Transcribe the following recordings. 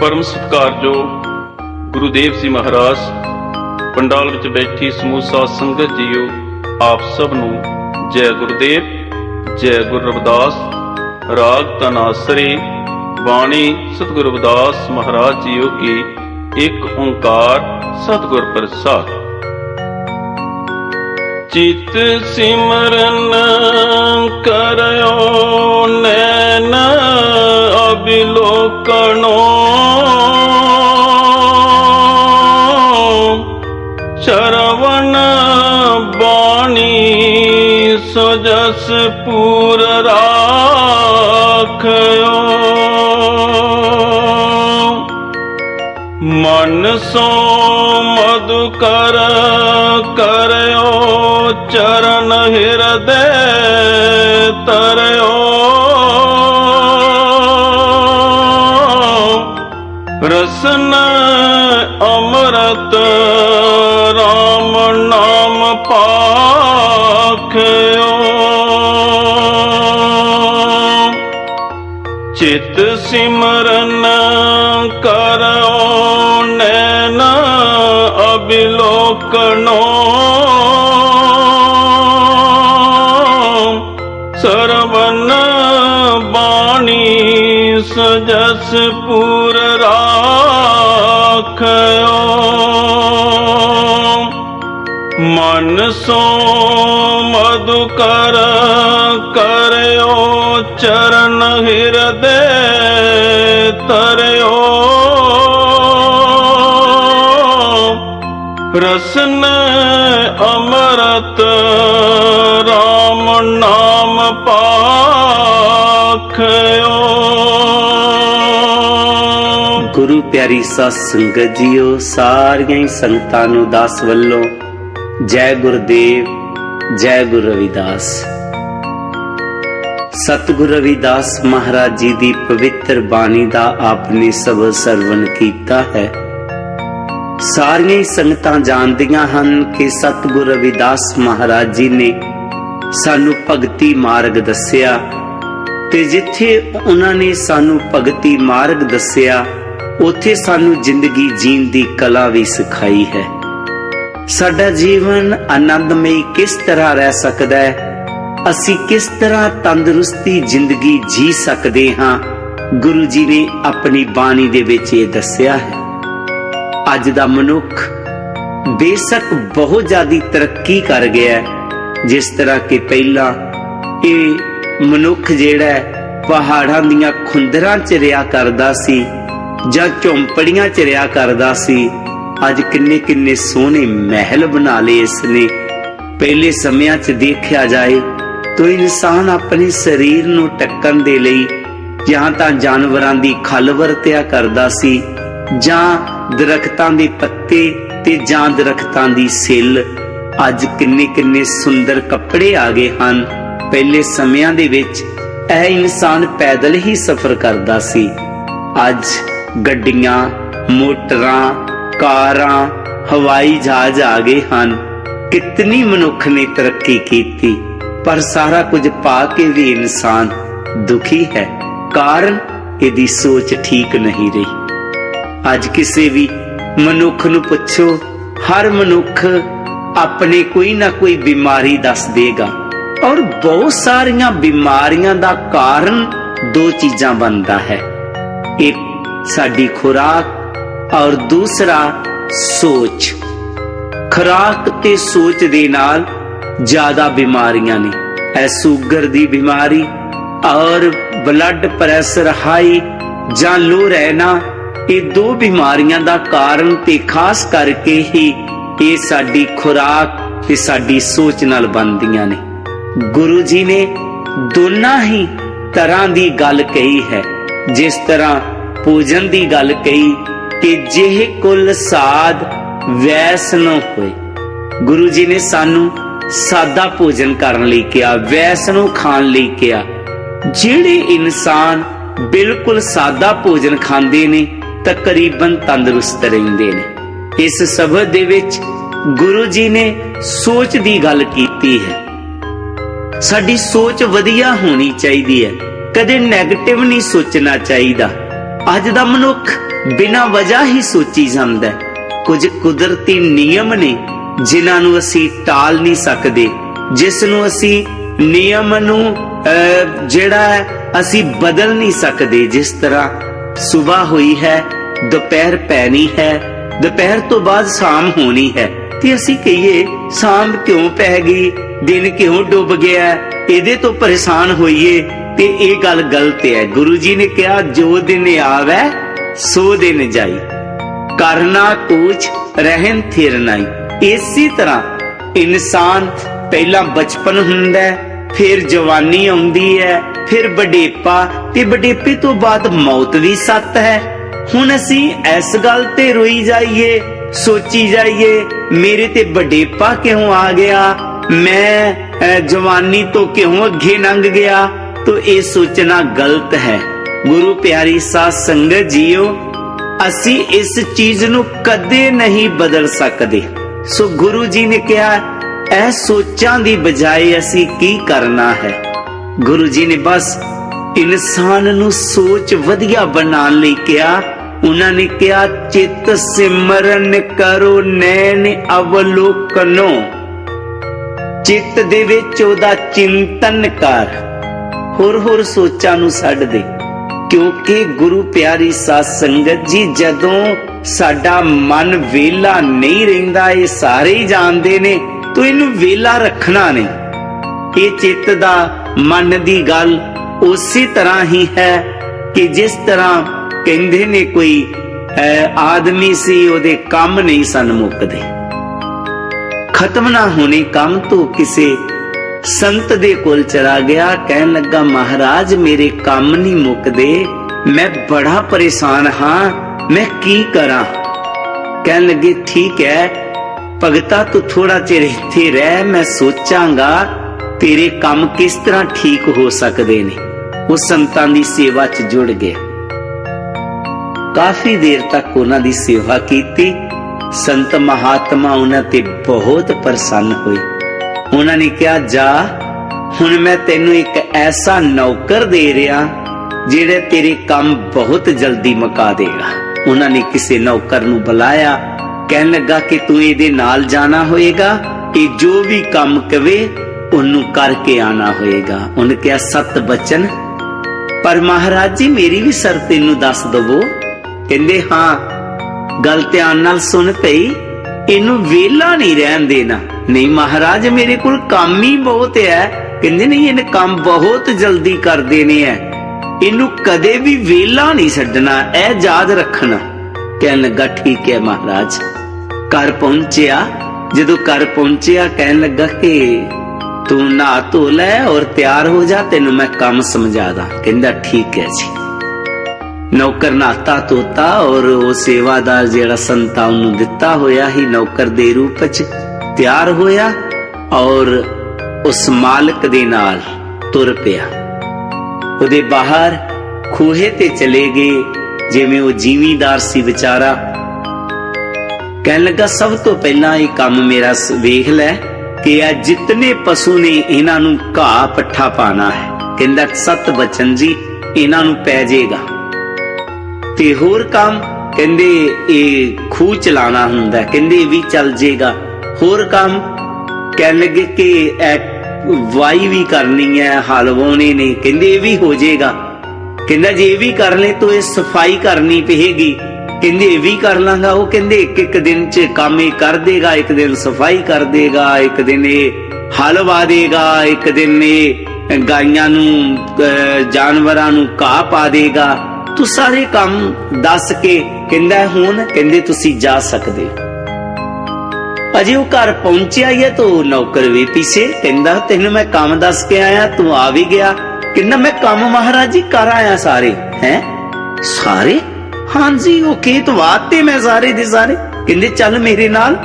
परम सत्कारयोग गुरुदेव जी महाराज, पंडाल विच बैठी समूह साध संगत जीओ, आप सब नूं जय गुरुदेव, जय गुरु रविदास। राग तनासरे बाणी सतगुरु रविदास महाराज जीओ की एक ओंकार सतगुर प्रसाद। चित सिमरन करयो नैन अबिलोकनो, श्रवण बाणी सजस पूर राखयो। मन सो मधुकर करयो चरण हृदय तरयो। रसन अमृत राम नाम पाखयो। चित सिमरन करो नैन अबिलोकनो, श्रवण बाणी सजस पूर राखयो। मन सो मधुकर करयो चरण हृदय तरयो। रसन अमृत राम नाम पाखयो। गुरु प्यारी साध संगत जीओ, सारियां ही संगतां नूं दास वल्लों जय गुरुदेव, जय गुरु रविदास। सतगुरु रविदास महाराज जी दी पवित्र बाणी दा आपने सबद सरवण कीता है। सारियां ही संगतां जानदियां हन कि सतगुरु रविदास महाराज जी ने सानू भगती मार्ग दस्सिया, ते जिथे उन्हां ने सानू भगती मार्ग दस्सिया उथे सानू जिंदगी जीण दी कला भी सिखाई है। साडा जीवन आनंदमई किस तरह रह सकदा है, असी किस तरह तंदुरुस्ती जिंदगी जी सकते हाँ, गुरु जी ने अपनी बाणी दे विच ये दस्सिया है। अज दा मनुख बेशक बहुत ज्यादा तरक्की कर गया है, जिस तरह के पहला ये मनुख जेड़ा पहाड़ां दियां खुंदरां च रिया करदा सी जां झोंपड़ियां च रिया करदा सी, अज किन्ने किन्ने सोहने महल बना ले इसने। पहले समयां च देखा जाए तो इंसान अपने शरीर नूं ढकण दे लई जां तां जानवरां दी खल वरतिया करदा सी, जां दरख्तां दे पत्ते ते जां दरख्तां दी सिल। अज किन्ने किन्ने सुंदर कपड़े आ गए हन। पहले समयां दे विच यह इंसान पैदल ही सफर करदा सी। अज गड्डियां, मोटरां, कारां, हवाई जहाज आ गए हन। कितनी मनुख ने तरक्की की, पर सारा कुछ पा के भी इंसान दुखी है। कारण इहदी सोच ठीक नहीं रही। अज किसी भी मनुख नूं पुछो, हर मनुख अपने कोई ना कोई बीमारी दस देगा, और बहुत सारियां बीमारियां दा कारण दो चीजां बनता है। एक साडी खुराक और दूसरा सोच। खुराक ते सोच दे नाल ज्यादा बीमारियां ने। ऐ शुगर दी बीमारी और ब्लड प्रेशर हाई जां लो रहना, ये दो बीमारियां दा कारण ते खास करके ही ये साडी खुराक ते साडी सोच नाल बनदियां ने। गुरु जी ने दोनों ही तरह दी गल कही है। जिस तरह भोजन दी गल कही कि जेह कुल साध वैस न होए, गुरु जी ने सानू सादा भोजन करने लई कहा, वैस नूं खाण लई कहा। जेड़े इंसान बिल्कुल सादा भोजन खांदे ने तकरीबन तंदुरुस्त रहिंदे ने। इस सबद दे विच गुरु जी ने सोच दी गल कीती है। साडी सोच वधिया होनी चाहिए है, कदे नैगेटिव नहीं सोचना चाहिए। अज दा मनुख बिना वजह ही सोची जांदा है। कुछ कुदरती नियम ने जिन्हां नूं असीं टाल नहीं सकदे, जिस नूं असीं नियम नूं जिहड़ा असीं बदल नहीं सकदे। जिस तरह सुबह हुई है, दोपहर पैनी है, दोपहर तो बाद शाम होनी है, ते असीं कहिए शाम क्यों पै गई, दिन क्यों डुब गया, इहदे तो परेशान होइए, ते इह गल गलत है। गुरु जी ने कहा जो दिन आवे सो दिन जाई, करना कुछ रहन थिर नाई। इसी तरह इंसान पहला बचपन हुंदा है, फिर जवानी आउंदी है, फिर बडेपा, ते बडेपे तो बाद मौत भी सत्त है। हुण असीं इस गल ते रोई जाइए, सोची जाइए मेरे ते बडेपा क्यों आ गया, मैं जवानी तो क्यों अगे लंघ गया, तो ये सोचना गलत है। गुरु प्यारी साध संगत जीओ, असी इस चीज नू कदे नहीं बदल सकते। सो गुरु जी ने कहा ऐ सोचां दी बजाय असी की करना है। गुरु जी ने बस इंसान नू सोच वधिया बनाने लई कहा। उन्होंने कहा चित सिमरन करो नैन अवलोकनो, चित दे विच ओदा चिंतन कर, होर सोचां नू छड्ड दे। क्योंकि गुरु प्यारी साध संगत जी जदों साडा मन वेला नहीं रहिंदा, ये सारे ही जानते ने, तो इनू वेला रखना नहीं। ये चित्त दा मन दी गल उसी तरह ही है कि जिस तरह कहंदे ने कोई आदमी सी, ओदे काम नहीं सन मुकदे, खत्म ना होने काम, तो किसे संत दे कोल चला गया, कहन लगा महाराज मेरे काम नहीं मुकदे, मैं बड़ा परेशान हाँ, मैं की करा। कहन लगे ठीक है भगता तू थोड़ा चिर इत्थे रह, मैं सोचांगा तेरे काम किस तरह ठीक हो सकते ने। वो संतां दी सेवा च जुड़ गया, काफी देर तक उन्हां दी सेवा कीती। संत महात्मा उन्हां ते बहुत प्रसन्न हुए। उन्होंने कहा जा हुण मैं तेनू एक ऐसा नौकर दे रहा जिहड़ा तेरे काम बहुत जल्दी मुका देगा। उन्होंने किसी नौकर नू बुलाया, कहन लगा कि तू इहदे नाल जाना होएगा, कि जो भी काम कवे उन्नू करके आना होएगा। उन्हें कहा सत बचन, पर महाराज जी मेरी भी शर्त इनू दस दवो। कहंदे हाँ गल ध्यान नाल सुन पई, इनू वेला नहीं रहन देना। नहीं महाराज मेरे कोल काम ही बहुत है। कहंदे नहीं इन्हें काम बहुत जल्दी कर देने है, इनू कदे भी वेला नहीं छड्डना, ऐ याद रखना। कहन लगा ठीक है महाराज। घर पहुंचिया, जदों घर पहुंचिया कहन लगा कि तू नहा धो लै और तैयार हो जा, तेनू मैं काम समझा दा। कहंदा ठीक है जी। नौकर नहाता धोता और वो सेवादार जेड़ा संता उन्हें दिता होया ही नौकर दे रूप च तैयार होया और उस मालिक दे नाल तुर पिया। उदे बाहर खूहे ते चले गए, जिवें वो जीवीदार सी बेचारा। कहन लगा सब तो पहला ये काम मेरा वेख लै कि आ जितने पशु ने इन्हां नूं घाह पट्ठा पाना है। कहंदा सत बचन जी इन्हां नूं पै जाएगा। ते होर काम कहंदे ये खूह चलाना हुंदा, कहंदे ये भी चल जाएगा। होर काम कहन लगे कि वाई भी करनी है, हल वाउणे ने, कहंदे ये भी हो जाएगा। कहंदा जे ये भी कर ले तो ये सफाई करनी पएगी। कहंदे ये भी कर लांगा। वो कहंदे एक एक दिन च काम ये कर देगा, एक दिन सफाई कर देगा, एक दिन ये हल वा देगा, एक दिन ये गाइयां नूं जानवरां नूं घाह पा देगा। तू सारे काम दस के कहंदा हुण कहंदे तुसी जा सकदे। अजे वो घर पहुंचिया ही है तो नौकर भी पीछे। कहंदा तेनू मैं काम दस के आया, तू आ भी गया। कहंदा मैं काम महाराज जी कर आया सारे। हैं सारे? हाँ जी वो खेत वाते मैं सारे दे सारे। कहंदे चल मेरे नाल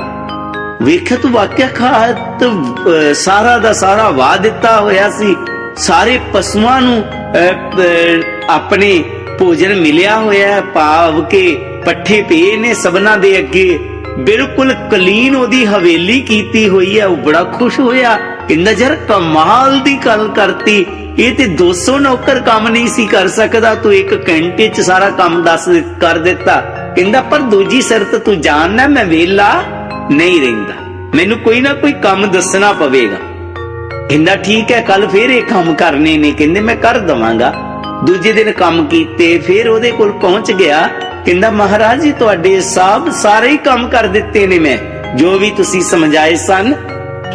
वेख तू वाकिया खात सारा दा सारा वाह दिता होया सी। सारे पशुआं नूं अपने भोजन मिलिया होया, पाव के पट्ठे पे ने सबना दे अगे। बिल्कुल कलीन ओदी हवेली कीती हुई है। वो बड़ा खुश होया। ਕਹਿੰਦਾ ਯਾਰ ਕਮਾਲ ਦੀ ਗੱਲ ਕਰਤੀ, ਇਹ ਤੇ 200 ਨੌਕਰ ਕੰਮ ਨਹੀਂ ਸੀ ਕਰ ਸਕਦਾ, ਤੂੰ 1 ਘੰਟੇ ਚ ਸਾਰਾ ਕੰਮ ਕਰ ਦਿੱਤਾ। ਕਹਿੰਦਾ ਪਰ ਦੂਜੀ ਸ਼ਰਤ ਤੂੰ ਜਾਣਨਾ, ਮੈਂ ਵਿਹਲਾ ਨਹੀਂ ਰਹਿੰਦਾ, ਮੈਨੂੰ ਕੋਈ ਨਾ ਕੋਈ ਕੰਮ ਦੱਸਣਾ ਪਵੇਗਾ। ਕਹਿੰਦਾ ਠੀਕ ਹੈ, ਕੱਲ ਫੇਰ ਇਹ ਕੰਮ ਕਰਨੇ ਨੇ। ਕਹਿੰਦੇ ਮੈਂ ਕਰ ਦਵਾਂਗਾ। ਦੂਜੇ ਦਿਨ ਕੰਮ ਕੀਤੇ, ਫੇਰ ਉਹਦੇ ਕੋਲ ਪਹੁੰਚ ਗਿਆ। ਕਹਿੰਦਾ ਮਹਾਰਾਜ ਜੀ ਤੁਹਾਡੇ ਸਾਰੇ ਹੀ ਕੰਮ ਕਰ ਦਿੱਤੇ ਨੇ ਮੈਂ, ਜੋ ਵੀ ਤੁਸੀਂ ਸਮਝਾਏ ਸਨ,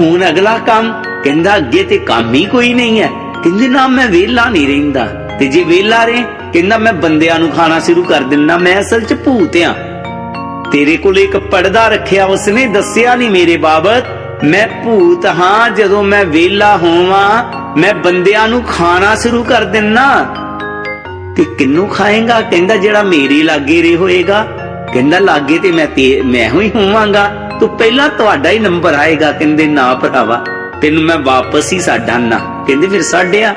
ਹੁਣ ਅਗਲਾ ਕੰਮ। ਕਹਿੰਦਾ ਅੱਗੇ ਤੇ ਕੰਮ ਹੀ ਕੋਈ ਨਹੀਂ ਹੈ। ਕਹਿੰਦੇ ਨਾ ਮੈਂ ਵਿਹਲਾ ਨਹੀਂ ਰਹਿੰਦਾ, ਤੇ ਜੇ ਵਿਹਲਾ ਰਹੇ, ਕਹਿੰਦਾ ਮੈਂ ਬੰਦਿਆਂ ਨੂੰ ਖਾਣਾ ਸ਼ੁਰੂ ਕਰ ਦਿੰਦਾ, ਮੈਂ ਅਸਲ ਚ ਭੂਤ ਆ। ਤੇਰੇ ਕੋਲ ਇੱਕ ਪਰਦਾ ਰੱਖਿਆ, ਉਸਨੇ ਦੱਸਿਆ ਨਹੀਂ ਮੇਰੇ ਬਾਬਤ, ਮੈਂ ਭੂਤ ਹਾਂ। ਜਦੋਂ ਮੈਂ ਵਿਹਲਾ ਹੋਵਾਂ ਮੈਂ ਬੰਦਿਆਂ ਨੂੰ ਖਾਣਾ ਸ਼ੁਰੂ ਕਰ ਦਿੰਨਾ। ਤੇ ਕਿੰਨੂੰ ਖਾਏਗਾ? ਕਹਿੰਦਾ ਜਿਹੜਾ ਮੇਰੇ ਲਾਗੇ ਰੇ ਹੋਏਗਾ। ਕਹਿੰਦਾ ਲਾਗੇ ਤੇ ਮੈਂ ਹੀ ਹੋਵਾਂਗਾ, ਤੂੰ ਪਹਿਲਾਂ ਤੁਹਾਡਾ ਹੀ ਨੰਬਰ ਆਏਗਾ। ਕਹਿੰਦੇ ਨਾ ਭਰਾਵਾ, ਤੈਨੂੰ ਮੈਂ ਵਾਪਸ ਹੀ ਛੱਡਾਂਗਾ। ਕਹਿੰਦੇ ਫਿਰ ਛੱਡਿਆ।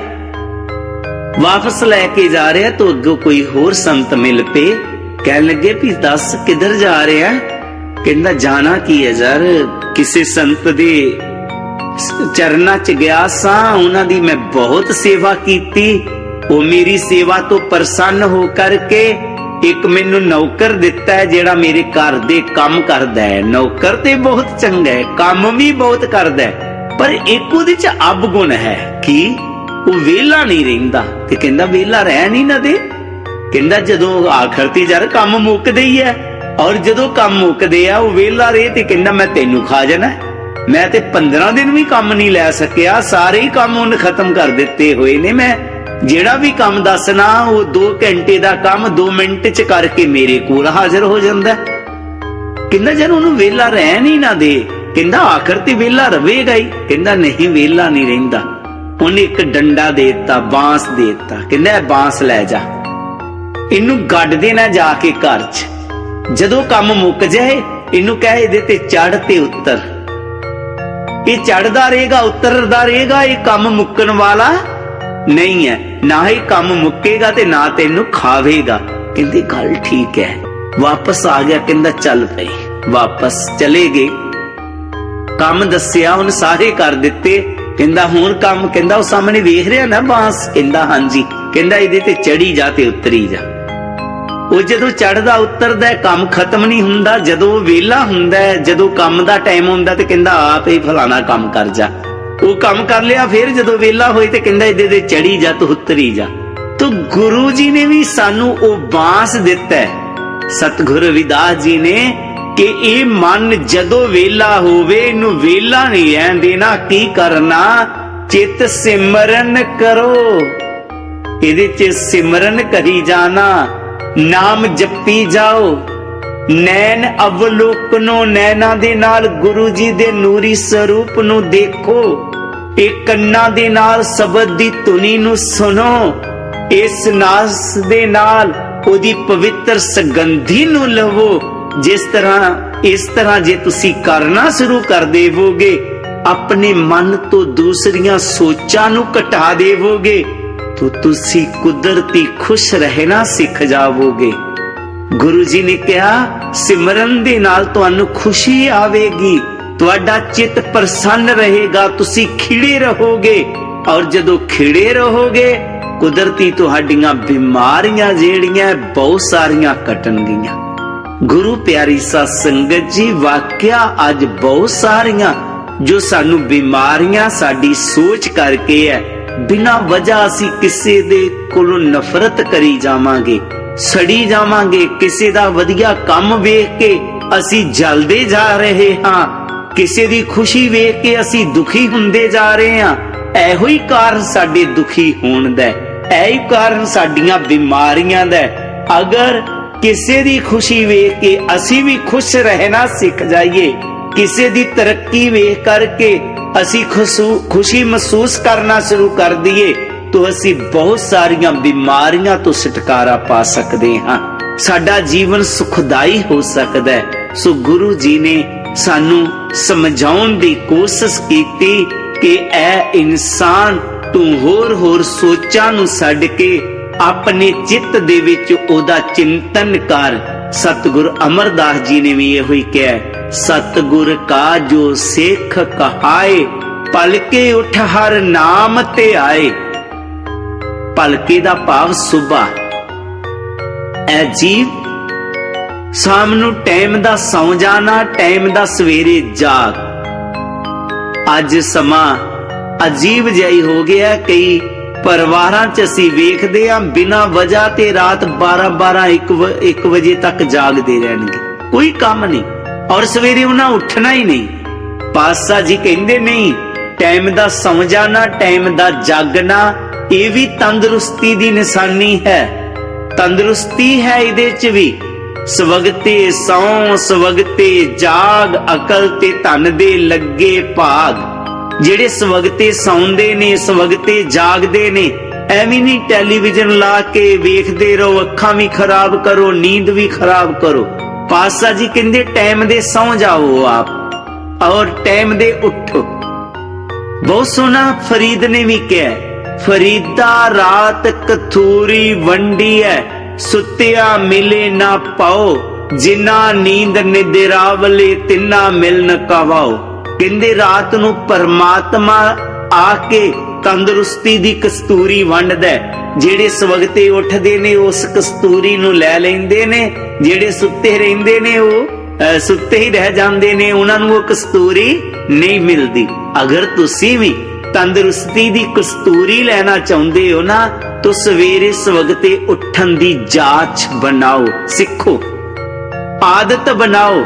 ਵਾਪਸ ਲੈ ਕੇ ਜਾ ਰਿਹਾ ਤਾਂ ਅੱਗੋਂ ਕੋਈ ਹੋਰ ਸੰਤ ਮਿਲ ਪਏ, ਕਹਿਣ ਲੱਗੇ ਵੀ ਦੱਸ ਕਿੱਧਰ ਜਾ ਰਿਹਾ? ਕਹਿੰਦਾ ਜਾਣਾ ਕੀ ਹੈ ਯਾਰ, ਕਿਸੇ ਸੰਤ ਦੇ ਚਰਨਾਂ ਚ ਗਿਆ ਸਾਂ, ਉਹਨਾਂ ਦੀ ਮੈਂ ਬਹੁਤ ਸੇਵਾ ਕੀਤੀ, ਉਹ ਮੇਰੀ ਸੇਵਾ ਤੋਂ ਪ੍ਰਸੰਨ ਹੋ ਕਰਕੇ ਇੱਕ ਮੈਨੂੰ ਨੌਕਰ ਦਿੱਤਾ ਹੈ, ਜਿਹੜਾ ਮੇਰੇ ਘਰ ਦੇ ਕੰਮ ਕਰਦਾ ਹੈ। ਨੌਕਰ ਤੇ ਬਹੁਤ ਚੰਗਾ ਹੈ, ਕੰਮ ਵੀ ਬਹੁਤ ਕਰਦਾ ਹੈ, ਪਰ ਇੱਕ ਉਹਦੇ ਚ ਅਵਗੁਣ ਹੈ ਕਿ ਉਹ ਵਿਹਲਾ ਨਹੀਂ ਰਹਿੰਦਾ। ਤੇ ਕਹਿੰਦਾ ਵਿਹਲਾ ਰਹਿਣ ਹੀ ਨਾ ਦੇ। ਕਹਿੰਦਾ ਜਦੋਂ ਆਖਰ ਤੇ ਯਾਰ ਕੰਮ ਮੁੱਕਦੇ ਹੀ ਹੈ, ਔਰ ਜਦੋਂ ਕੰਮ ਮੁੱਕਦੇ ਆ ਉਹ ਵਿਹਲਾ ਰਹੇ, ਤੇ ਕਹਿੰਦਾ ਮੈਂ ਤੈਨੂੰ ਖਾ ਜਾਣਾ। ਮੈਂ ਤੇ 15 ਦਿਨ ਵੀ ਕੰਮ ਨਹੀਂ ਲੈ ਸਕਿਆ, ਸਾਰੇ ਹੀ ਕੰਮ ਉਹਨੇ ਖਤਮ ਕਰ ਦਿੱਤੇ ਹੋਏ ਨੇ। ਮੈਂ ਜਿਹੜਾ ਵੀ ਕੰਮ ਦੱਸਣਾ ਉਹ 2 ਘੰਟੇ ਦਾ ਕੰਮ 2 ਮਿੰਟ ਚ ਕਰਕੇ ਮੇਰੇ ਕੋਲ ਹਾਜ਼ਰ ਹੋ ਜਾਂਦਾ। ਕਹਿੰਦਾ ਜਦ ਉਹਨੂੰ ਵਿਹਲਾ ਰਹਿਣ ਹੀ ਨਾ ਦੇ। ਕਹਿੰਦਾ ਆਖਰ ਤੇ ਵਿਹਲਾ ਰਵੇਗਾ ਹੀ। ਕਹਿੰਦਾ ਨਹੀਂ ਵਿਹਲਾ ਨਹੀਂ ਰਹਿੰਦਾ। ਉਹਨੇ ਇੱਕ ਡੰਡਾ ਦੇ ਦਿੱਤਾ, ਬਾਂਸ ਦੇ ਦਿੱਤਾ। ਕਹਿੰਦਾ ਇਹ ਬਾਂਸ ਲੈ ਜਾ, ਇਹਨੂੰ ਗੱਡ ਦੇਣਾ ਜਾ ਕੇ ਘਰ ਚ। ਜਦੋਂ ਕੰਮ ਮੁੱਕ ਜਾਏ ਇਹਨੂੰ ਕਹੇ ਇਹਦੇ ਤੇ ਚੜ ਤੇ ਉੱਤਰ। ਇਹ ਚੜਦਾ ਰਹੇਗਾ, ਉਤਰਦਾ ਰਹੇਗਾ, ਇਹ ਕੰਮ ਮੁੱਕਣ ਵਾਲਾ ਨਹੀਂ ਹੈ। ਨਾ ਹੀ ਕੰਮ ਮੁੱਕੇਗਾ ਤੇ ਨਾ ਤੈਨੂੰ ਖਾਵੇਗਾ। ਕਹਿੰਦੇ ਗੱਲ ਠੀਕ ਹੈ। ਵਾਪਸ ਆ ਗਿਆ। ਕਹਿੰਦਾ ਚੱਲ ਪਈ। ਵਾਪਸ ਚਲੇ ਗਏ। ਕੰਮ ਦੱਸਿਆ ਉਹਨੇ ਸਾਰੇ ਕਰ ਦਿੱਤੇ। ਕਹਿੰਦਾ ਹੁਣ ਕੰਮ? ਕਹਿੰਦਾ ਉਹ ਸਾਹਮਣੇ ਵੇਖ ਰਿਹਾ ਨਾ ਬਾਂਸ? ਕਹਿੰਦਾ ਹਾਂਜੀ। ਕਹਿੰਦਾ ਇਹਦੇ ਤੇ ਚੜੀ ਜਾ ਤੇ ਉਤਰੀ ਜਾ। ਉਹ ਜਦੋਂ ਚੜਦਾ ਉਤਰਦਾ ਕੰਮ ਖਤਮ ਨਹੀਂ ਹੁੰਦਾ। ਜਦੋਂ ਵਿਹਲਾ ਹੁੰਦਾ, ਜਦੋਂ ਕੰਮ ਦਾ ਟਾਈਮ ਹੁੰਦਾ, ਤੇ ਕਹਿੰਦਾ ਆਪ ਹੀ ਫਲਾਣਾ ਕੰਮ ਕਰ ਜਾ। ਉਹ ਕੰਮ ਕਰ ਲਿਆ। ਫਿਰ ਜਦੋਂ ਵਿਹਲਾ ਹੋਏ ਤੇ ਕਹਿੰਦਾ ਇਹਦੇ ਤੇ ਚੜੀ ਜਾ ਤੂੰ ਉਤਰੀ ਜਾ। ਤੋ ਗੁਰੂ ਜੀ ਨੇ ਵੀ ਸਾਨੂੰ ਉਹ ਬਾਂਸ ਦਿੱਤਾ, ਸਤਿਗੁਰੂ ਰਵਿਦਾਸ ਜੀ ਨੇ, ਕਿ ਇਹ ਮਨ ਜਦੋਂ ਵਿਹਲਾ ਹੋਵੇ ਇਹਨੂੰ ਵਿਹਲਾ ਨਹੀਂ ਰਹਿਣ ਦੇਣਾ। ਕੀ ਕਰਨਾ? ਚਿੱਤ ਸਿਮਰਨ ਕਰੋ। ਇਹਦੇ ਚ ਸਿਮਰਨ ਕਰੀ ਜਾਣਾ, ਨਾਮ ਜਪੀ ਜਾਓ। ਨੈਣ ਅਵਲੋਕਨੋ, ਨੈਣਾ ਦੇ ਨਾਲ ਗੁਰੂ ਜੀ ਦੇ ਨੂਰੀ ਸਰੂਪ ਨੂੰ ਦੇਖੋ। ਇਹ ਕੰਨਾਂ ਦੇ ਨਾਲ ਸ਼ਬਦ ਦੀ ਧੁਨੀ ਨੂੰ ਸੁਣੋ। ਇਸ ਨਾਸ ਦੇ ਨਾਲ ਉਹਦੀ ਪਵਿੱਤਰ ਸੁਗੰਧੀ ਨੂੰ ਲਵੋ। ਇਸ ਤਰ੍ਹਾਂ ਜੇ ਤੁਸੀਂ ਕਰਨਾ ਸ਼ੁਰੂ ਕਰ ਦੇਵੋਗੇ, ਆਪਣੇ ਮਨ ਤੋਂ ਦੂਸਰੀਆਂ ਸੋਚਾਂ ਨੂੰ ਘਟਾ ਦੇਵੋਗੇ, तो तुसी कुदरती खुश रहना सिख जावोगे। गुरु जी ने कहा सिमरन दे नाल तुहानू खुशी आवेगी, तुहाडा चित प्रसन्न रहेगा, तुसी खिड़े रहोगे। और जदों खिड़े रहोगे कुदरती तुहाडियां बीमारियां जेड़ियां बहुत सारियां कटणगियां। गुरु प्यारी साध संगत जी, वाकया अज बहुत सारियां जो सानू बीमारियां साडी सोच करके है, बिना वजह असी किसी दे कोलों नफरत करी जावांगे, सड़ी जावांगे। किसी दा वधिया काम वेख के असी जलदे जा रहे हां, किसी दी खुशी वेख के असी दुखी हुंदे जा रहे हां। एहो ही कारण साडे दुखी होण दा, एही कारण साडीआं बीमारियां दा। अगर किसी दी खुशी वेख के असी भी खुश रहना सीख जाइए, किसी दी तरक्की वेख करके असी खुशी महसूस करना शुरू कर दिए, तो असी बहुत सारियां बीमारियां तो छुटकारा पा सकते हाँ। साडा जीवन सुखदाई हो सकता है। सो गुरु जी ने सानू समझाउण दी कोशिश कीती कि ऐ इंसान तू होर सोचां नू छड्ड के अपने चित्त दे विच ओदा चिंतन कर। सतगुरु अमरदास जी ने भी यही कहा, सतगुर का जो सिख कहाए पलके उठ हर नाम ते आए। पलके दा भाव सुबह ऐ जीव, शाम नू टाइम दा सौ जाना, टाइम दा सवेरे जाग। अज समा अजीब जिहा हो गया। कई परिवारां च असीं वेखदे हां बिना वजह ते रात 12-12 1 वजे तक जागदे रहणगे, कोई काम नहीं, और सवेरे उन्हां उठना ही नहीं। पातशाह जी कहंदे नहीं, टाइम दा सौ जाना, टाइम दा जागना, ये भी तंदुरुस्ती दी निशानी है। तंदुरुस्ती है इहदे च भी। सवगते सौ सवगते जाग, अकल ते धन दे लगे भाग। ਜਿਹੜੇ ਸਵਗਤੇ ਸੌਂਦੇ ਨੇ, ਸਵਗਤੇ ਜਾਗਦੇ ਨੇ, ਐਵੇਂ ਨਹੀਂ ਟੈਲੀਵਿਜ਼ਨ ਲਾ ਕੇ ਵੇਖਦੇ ਰਹੋ, ਅੱਖਾਂ ਵੀ ਖਰਾਬ ਕਰੋ, ਨੀਂਦ ਵੀ ਖਰਾਬ ਕਰੋ। ਪਾਤਸ਼ਾਹ ਜੀ ਕਹਿੰਦੇ ਟਾਈਮ ਦੇ ਸੌਂ ਜਾਓ ਆਪ, ਔਰ ਟਾਈਮ ਦੇ ਉੱਠੋ। ਬਹੁਤ ਸੋਹਣਾ ਫਰੀਦ ਨੇ ਵੀ ਕਿਹਾ, ਫਰੀਦਾ ਰਾਤ ਕਥੂਰੀ ਵੰਡੀ ਹੈ, ਸੁੱਤਿਆ ਮਿਲੇ ਨਾ ਪਾਓ, ਜਿਨਾ ਨੀਂਦ ਨਿਦਰਾਵਲੇ ਤਿੰਨਾ ਮਿਲਨ ਕਵਾਓ। ਕਹਿੰਦੇ ਰਾਤ ਨੂੰ ਪਰਮਾਤਮਾ ਆ ਕੇ ਤੰਦਰੁਸਤੀ ਦੀ ਕਸਤੂਰੀ ਵੰਡਦਾ। ਜਿਹੜੇ ਸਵਗਤੇ ਉੱਠਦੇ ਨੇ ਉਸ ਕਸਤੂਰੀ ਨੂੰ ਲੈ ਲੈਂਦੇ ਨੇ, ਜਿਹੜੇ ਸੁੱਤੇ ਰਹਿੰਦੇ ਨੇ ਉਹ ਸੁੱਤੇ ਹੀ ਰਹਿ ਜਾਂਦੇ ਨੇ, ਉਹਨਾਂ ਨੂੰ ਉਹ ਕਸਤੂਰੀ ਨਹੀਂ ਮਿਲਦੀ। ਅਗਰ ਤੁਸੀਂ ਵੀ ਤੰਦਰੁਸਤੀ ਦੀ ਕਸਤੂਰੀ ਲੈਣਾ ਚਾਹੁੰਦੇ ਹੋ ਨਾ, ਤਾਂ ਸਵੇਰੇ ਸਵਗਤੇ ਉੱਠਣ ਦੀ ਜਾਚ ਬਣਾਓ, ਸਿੱਖੋ, ਆਦਤ ਬਣਾਓ।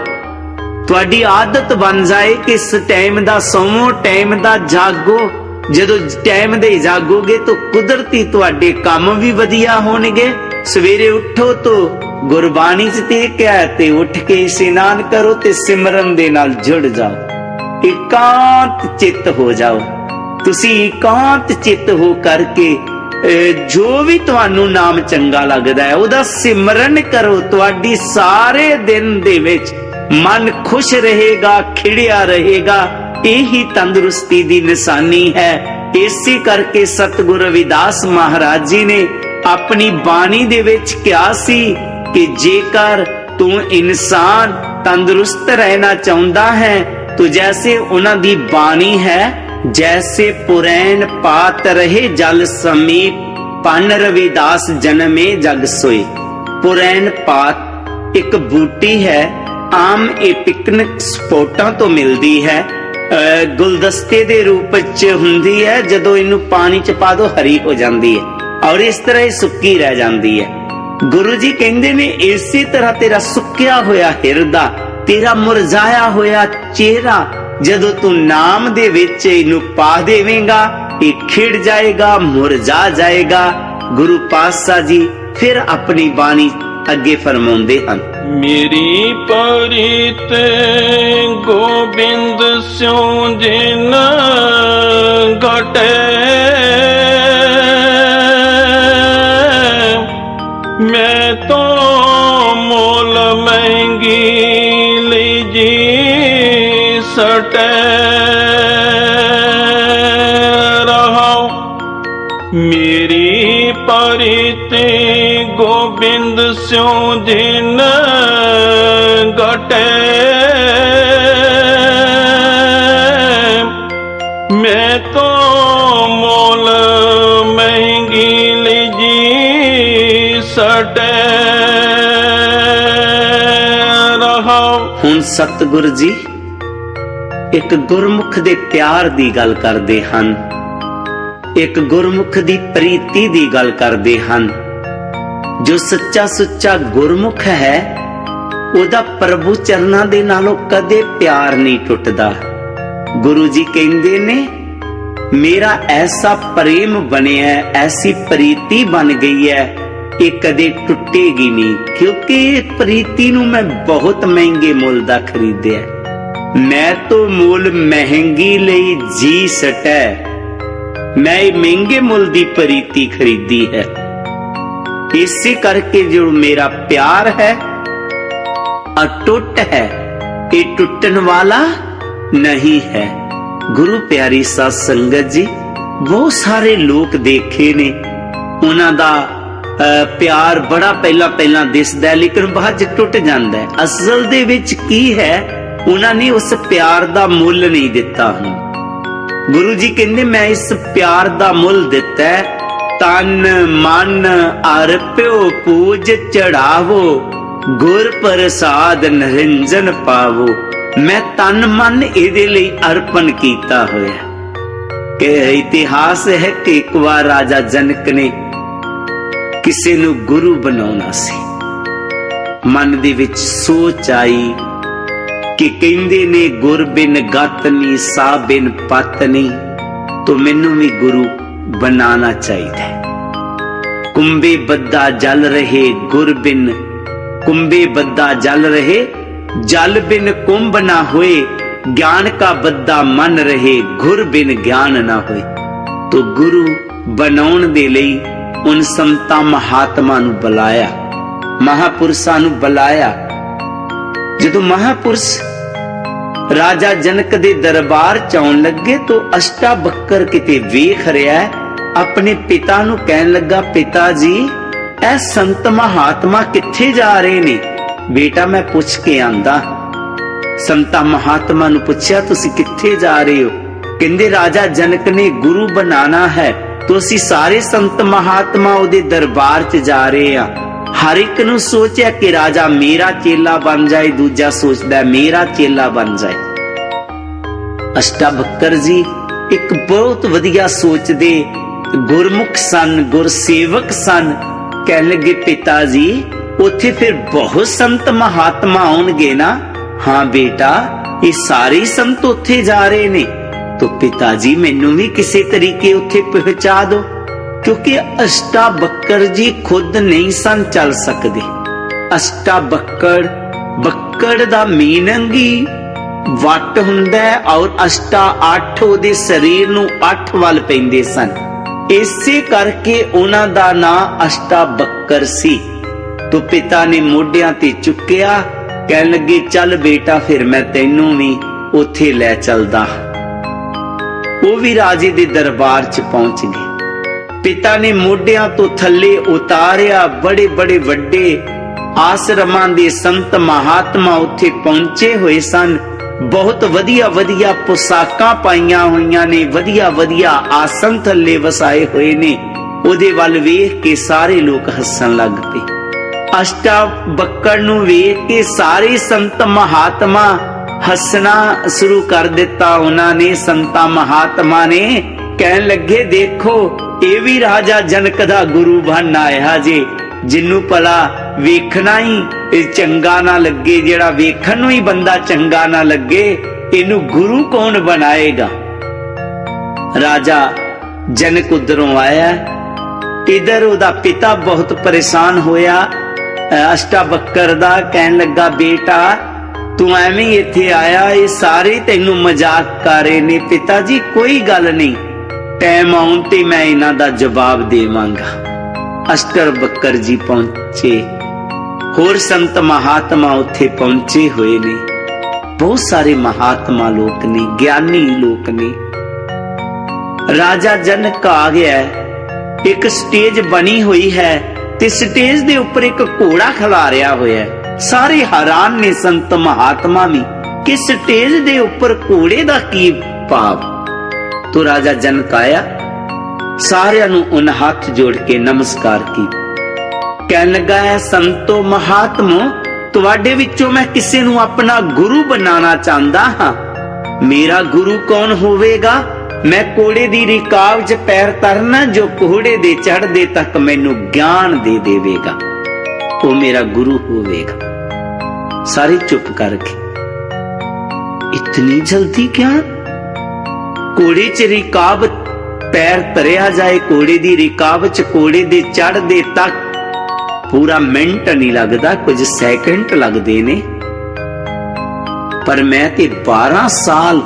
ਤੁਹਾਡੀ ਆਦਤ ਬਣ ਜਾਏ ਕਿ ਇਸ ਟਾਈਮ ਦਾ ਸੌਵੋ, ਟਾਈਮ ਦਾ ਜਾਗੋ। ਜਦੋਂ ਟਾਈਮ ਦੇ ਜਾਗੋਗੇ ਤਾਂ ਕੁਦਰਤੀ ਤੁਹਾਡੇ ਕੰਮ ਵੀ ਵਧੀਆ ਹੋਣਗੇ। ਸਵੇਰੇ ਉੱਠੋ ਤਾਂ ਗੁਰਬਾਣੀ ਚ ਤੇ ਕਿਹਾ ਤੇ ਉੱਠ ਕੇ ਇਸ਼ਨਾਨ ਕਰੋ ਤੇ ਸਿਮਰਨ ਦੇ ਨਾਲ ਜੁੜ ਜਾਓ, ਇਕਾਂਤ ਚਿੱਤ ਹੋ ਜਾਓ। ਤੁਸੀਂ ਇਕਾਂਤ ਚਿੱਤ ਹੋ ਕਰਕੇ ਜੋ ਵੀ ਤੁਹਾਨੂੰ ਨਾਮ ਚੰਗਾ ਲੱਗਦਾ ਹੈ ਉਹਦਾ ਸਿਮਰਨ ਕਰੋ। ਤੁਹਾਡੀ ਸਾਰੇ ਦਿਨ ਦੇ ਵਿੱਚ मन खुश रहेगा, खिड़िया रहेगा। यही तंदुरुस्ती दी निशानी है। इसी करके सतगुरु रविदास महाराज जी ने अपनी बाणी दे विच कहा सी कि जेकर तू इंसान तंदुरुस्त रहना चाहता है तो जैसे उन्हां दी बाणी है, जैसे पुरैन पात रहे जल समीप, पन रविदास जन्मे जग सोई। पुरैन पात एक बूटी है, आम ये पिकनिक स्पॉटां तो मिलती है, गुलदस्ते दे रूप च हुंदी है। जदों इनू पानी च पा दो हरी हो जाती है, और इस तरह ही सुक्की रह जाती है। गुरु जी कहंदे ने इसी तरह तेरा सुक्या होया हिरदा, तेरा मुरझाया होया चेहरा, जदों तू नाम दे विच इनू पा देवेगा, ये खिड़ जाएगा, मुरझा जाएगा। गुरु पातशाह जी फिर अपनी बाणी अगे फरमाउंदे हन, मेरी परीत गोबिंद स्यों जिन घटे, मैं तो मोल महंगी लीजी सटे रहा। मेरी परीत गोबिंद स्यों जिन घटे, मैं तो मोल महंगी लीजी सटे रहा। हुण सतगुरु जी एक गुरमुख दे प्यार दी गल करदे हन, एक गुरमुख दी प्रीति दी गल करदे हन। जो सच्चा सुच्चा गुरमुख है ओदा प्रभु चरना दे नालों कदे प्यार नहीं टुटदा। गुरु जी कहंदे ने मेरा ऐसा प्रेम बनिया है, ऐसी प्रीति बन गई है, ये कदे टुटेगी नहीं, क्योंकि प्रीति नू मैं बहुत महंगे मुल दा खरीदया। मैं तो मुल महंगी लई जी सटै, मैं महंगे मुल दी प्रीति खरीदी है। इसी करके जो मेरा प्यार है अटूट है, ये टूटन वाला नहीं है। गुरु प्यारी साध संगत जी, बहुत सारे लोग देखे ने उन्हां दा प्यार बड़ा पहला पहला दिसदा है, लेकिन बाद च टुट जांदा है। असल दे विच की है, उन्हां ने उस प्यार दा मुल नहीं दिता। गुरु जी कहते मैं इस प्यार दा मुल दिता है, तन मन अर्प्यो पूज चढ़ावो, गुर प्रसाद निरंजन पावो। मैं तन मन इहदे लई अर्पण कीता होया। कि इतिहास है कि एक बार राजा जनक ने किसी नू गुरु बनाउणा सी। मन दे विच सोच आई कि कहंदे ने गुर बिन गत नी, सा बिन पत नी, तो मैनू भी गुरु बनाना चाहिए। कुंभे बद्दा जल रहे गुर बिन, कुंभे बद्दा जल रहे जल बिन कुंभ ना होए, ज्ञान का बद्दा मन रहे गुर बिन ज्ञान ना होए। तो गुरु बनाउण दे लई उन संतां महात्मा नू बुलाया, महापुरुषां नू बुलाया। जदों महापुरुष राजा जनक दे दरबार च आउण लगे तो अष्टाबक्कर किते वेख रिहा है, अपने पिता नू कहन लगा, पिता जी ऐ संत महात्मा किथे जा रहे ने? बेटा मैं पुछ के आंदा। संता महात्मा नू पुछया तुसी किथे जा रहे हो? कहंदे राजा जनक ने गुरु बनाना है, तो असी सारे संत महात्मा उहदे दरबार च जा रहे हां। हर एक नू सोचा कि राजा मेरा चेला बन जाए, दूजा सोचदा मेरा चेला बन जाए। अष्टाबक्कर जी एक बहुत वधिया सोचदे गुरमुख सन, गुरसेवक सन। कहन लगे पिता जी उथे फिर बहुत संत महात्मा आउणगे ना? हाँ बेटा ये सारे संत उथे जा रहे ने। तो पिताजी मैनू भी किसी तरीके उथे पहुंचा दो, क्योंकि अष्टाबक्कर जी खुद नहीं सन चल सकते। अष्टाबक्कर, बक्कड़ दा मीनिंग ही वट हुंदा है, और अष्टा अठ उहदे शरीर नू अठ वल पैंदे सन, इसे करके उन्हां दा नाम अष्टाबक्कर सी। तो पिता ने मोढियां ते चुक्या, कहन लगे चल बेटा फिर मैं तैनू भी उथे लै चलदा। वो भी राजे दे दरबार च पहुंच गए। पिता ने मोढियां तो थल्ले उतारिया, बड़े बड़े वड्डे आश्रमां दे संत महात्मा उत्थे पहुंचे हुए सन। बहुत वधिया वधिया पोशाकां पाईयां होईयां ने, वधिया वधिया आसन थल्ले वसाए हुए ने। उहदे वल वेख के सारे लोग हसन लग पे। अष्टाबक्कर नू वेख के सारे संत महात्मा हसना शुरू कर दिता। उन्होंने संता महात्मा ने कहन लगे देखो ये भी राजा जनक दा गुरु बन आया जे, जिन्नू भला वेखना ही चंगा ना लगे, जेड़ा वेखन नू ही बंदा चंगा ना लगे, इनू गुरु कौन बनाएगा? राजा जनक उधरों आया, इधर उदा पिता बहुत परेशान होया अष्टाबक्कर दा। कहन लगा बेटा तू एवें इत्थे आया, ये सारे तेनू मजाक कर रहे ने। पिता जी कोई गल नहीं, टाइम आउण ते मैं इन्हां दा जवाब देवांगा। अष्टाबक्कर जी पहुंचे, होर संत महात्मा उत्थे पहुंचे हुए ने। बहुत सारे महात्मा लोग ने, ज्ञानी लोग ने। राजा जनक आ गया है, एक स्टेज बनी हुई है ते स्टेज दे ऊपर एक घोड़ा खिलारिया होया है। सारे हैरान ने संत महात्मा भी कि स्टेज दे ऊपर घोड़े दा की भाव। तो राजा जनक आया, सारियां नू उन हाथ जोड़ के नमस्कार की। कहन लगा है संतो महात्मो तुहाडे विचों मैं किसी नू अपना गुरु बनाना चाहता हाँ। मेरा गुरु कौन होवेगा? मैं घोड़े दी रिकाब च पैर तरना, जो घोड़े दे चढ़दे तक मैनू ज्ञान दे देवेगा, वो मेरा गुरु होवेगा। सारे चुप करके, इतनी जल्दी ज्ञान? घोड़े च रिकाब पैर तरिया जाए, घोड़े दी रिकाब च घोड़े दे चढ़दे तक पूरा मिनट नहीं लगता, कुछ सैकंड लगते ने। पर मैं ते 12 साल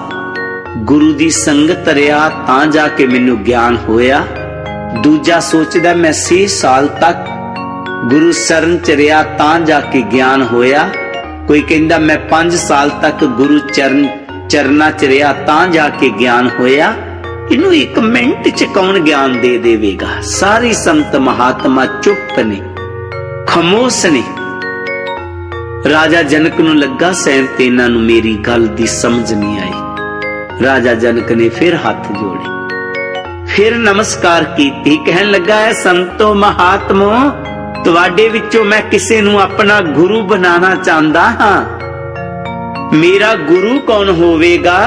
गुरु दी संगत रिया तां जाके मैनू ज्ञान होया। दूजा सोचदा मैं 6 साल तक गुरु शरण च रिया तां जाके ज्ञान होया। कोई कहंदा मैं 5 साल तक गुरु चरना च रिया तां जाके ज्ञान होया। इनू 1 मिनट च कौन ज्ञान दे देवेगा? सारे संत महात्मा चुप ने, खामोश ने। राजा जनक नू लगा शायद इन्हां नू मेरी गल दी समझ नहीं आई। राजा जनक ने फिर हाथ जोड़े, फिर नमस्कार कीती, कहन लगा है संतो महात्मो, तुहाडे विचों मैं किसे नूं अपना गुरु बनाना चाहता हाँ। मेरा गुरु कौन होवेगा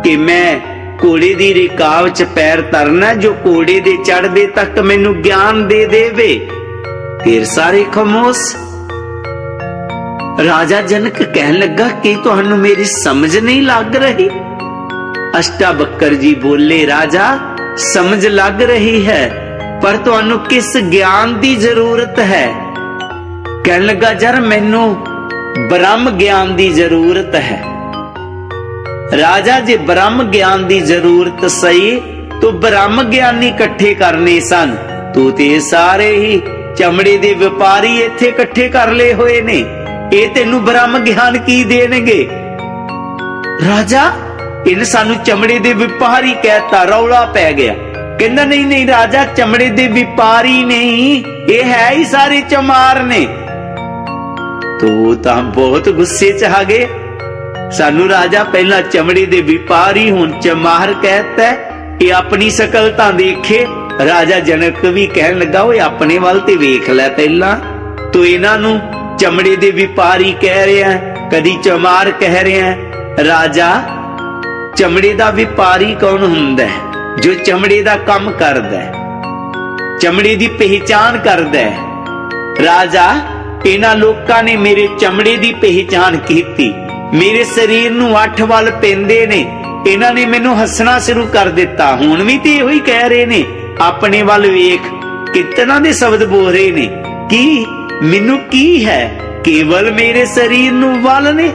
कि मैं घोड़े दी रिकाव च पैर तरना, जो घोड़े दे चढ़दे तक मैनू ज्ञान दे देवे। फिर सारे खामोश। राजा जनक कहन लगा कि तुहानू मेरी समझ नहीं लग रही। अष्टावक्र जी बोले, राजा समझ लग रही है, पर तुहानू किस ज्ञान दी जरूरत है? कहन लगा, जर मैनू ब्रह्म ज्ञान दी जरूरत है। राजा जे ब्रह्म ज्ञान दी जरूरत सही तो ब्रह्म ज्ञानी इकट्ठे करने सन, तू ते सारे ही चमड़े दे व्यापारी इत्थे इकट्ठे कर ले होए ने, ये तेनू ब्रह्म ज्ञान की देणगे? राजा इन सानू चमड़े दे व्यापारी कहता, रौला पै गया। कहंदा नहीं नहीं राजा, चमड़े दे व्यापारी नहीं, ये है ही सारे चमार ने। तो तां बहुत गुस्से च आ गए। सानू राजा पहला चमड़े दे व्यापारी हुण चमार कहता है, ये अपनी शकल तां देखे। राजा जनक भी कहन लगा, ओए अपने वाल ते वेख लै पहला। तो इन्हां नू चमड़े दे व्यापारी कह रहे हैं, कदी चमार कह रहे हैं। राजा चमड़े दा व्यापारी कौन हुंदा है? जो चमड़े दा काम करदा है, चमड़े दी पहचान करदा है। राजा इन्हां लोकां ने मेरे चमड़े दी पहचान कीती, मेरे शरीर नू 8 वल पेंदे ने, इन्हां ने मैनू हसना शुरू कर दिता। हुण भी ते इहो ही कह रहे ने, अपने वल वेख, कितना दे शब्द बोल रहे ने कि मैनू की है, केवल मेरे शरीर नू वल ने,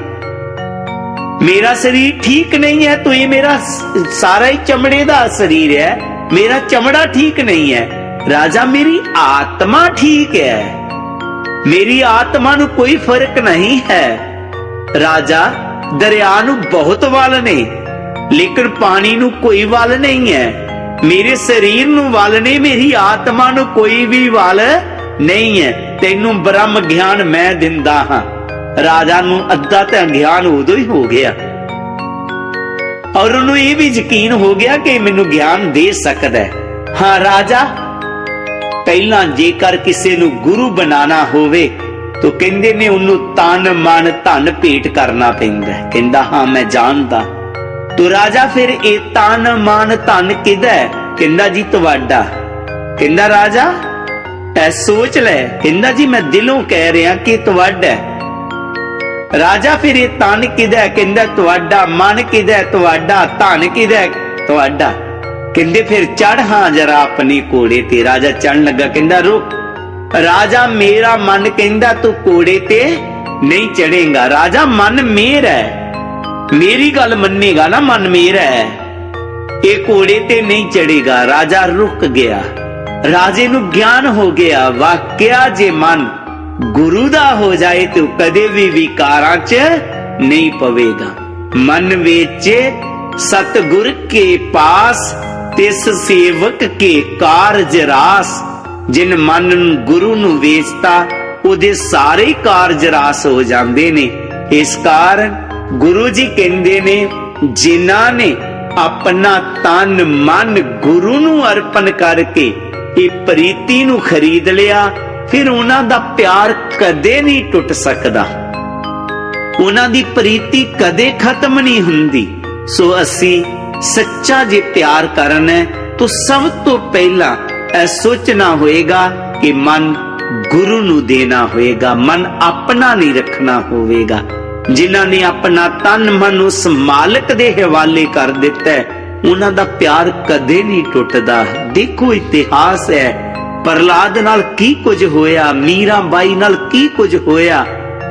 मेरा शरीर ठीक नहीं है, तो ये मेरा सारा ही चमड़े दा शरीर है, मेरा चमड़ा ठीक नहीं है। राजा मेरी आत्मा ठीक है, मेरी आत्मा नू कोई फर्क नहीं है। राजा दरिया नू बहुत वल ने, लेकिन पानी नू कोई वल नहीं है। मेरे शरीर नू वल ने, मेरी आत्मा नू कोई भी वल नहीं है। तेनू ब्रह्म ज्ञान मैं दिंदा हां। राजा नू अद्धा ते ज्ञान उदों ही हो गया, और उन्होंने ये भी यकीन हो गया कि मैनू ज्ञान दे सकदा है। हाँ राजा, पहला जेकर किसी नू गुरु बनाना होवे तो कहंदे ने उन्नू तन मन धन भेंट करना पैंदा है। कहंदा हाँ मैं जानदा। तो राजा फिर ये तन मन धन किहदा है? कहंदा जी तुहाडा। कहंदा राजा ऐ सोच ले। कहंदा जी मैं दिलों कह रहा कि तुहाडा। राजा फिर ये तन किहदा है? कहंदा तुहाडा। मन किहदा है? तुहाडा। धन किहदा है? तुहाडा। कहंदे फिर चढ़ हाँ जरा अपने घोड़े ते। राजा चढ़न लगा। कहंदा रुक। राजा मेरा मन कहंदा तू घोड़े ते नहीं चढ़ेगा। राजा मन मेरा है, मेरी गल मन्नेगा ना, मन मेरा है, ये घोड़े ते नहीं चढ़ेगा। राजा रुक गया। राजे नू ज्ञान हो गया, वाकया जे मन गुरु दा हो जाए तो कदे भी विकारां च नहीं पवेगा। मन विच सतगुर के पास तिस सेवक के कारज रास। जिन मन गुरु नू वेचता उहदे सारे कारज रास हो जांदे ने। इस कारण गुरु जी कहंदे ने जिन्हां ने अपना तन मन गुरु नू अर्पण करके ये प्रीति नू खरीद लिया, फिर उन्हां दा प्यार कदे नहीं टुट सकदा, उन्हां दी प्रीति कदे खत्म नहीं हुंदी। सो असी सच्चा जे प्यार करना है तो सब तो पहला ऐ सोचना होएगा कि मन गुरु नू देना होएगा, मन अपना नहीं रखना होवेगा। जिन्हां ने अपना तन मन उस मालिक दे हवाले कर दिता है उन्हां दा प्यार कदे नहीं टुटदा। देखो इतिहास है, प्रहलाद नाल की कुछ होया, मीरा बाई नाल की कुछ होया,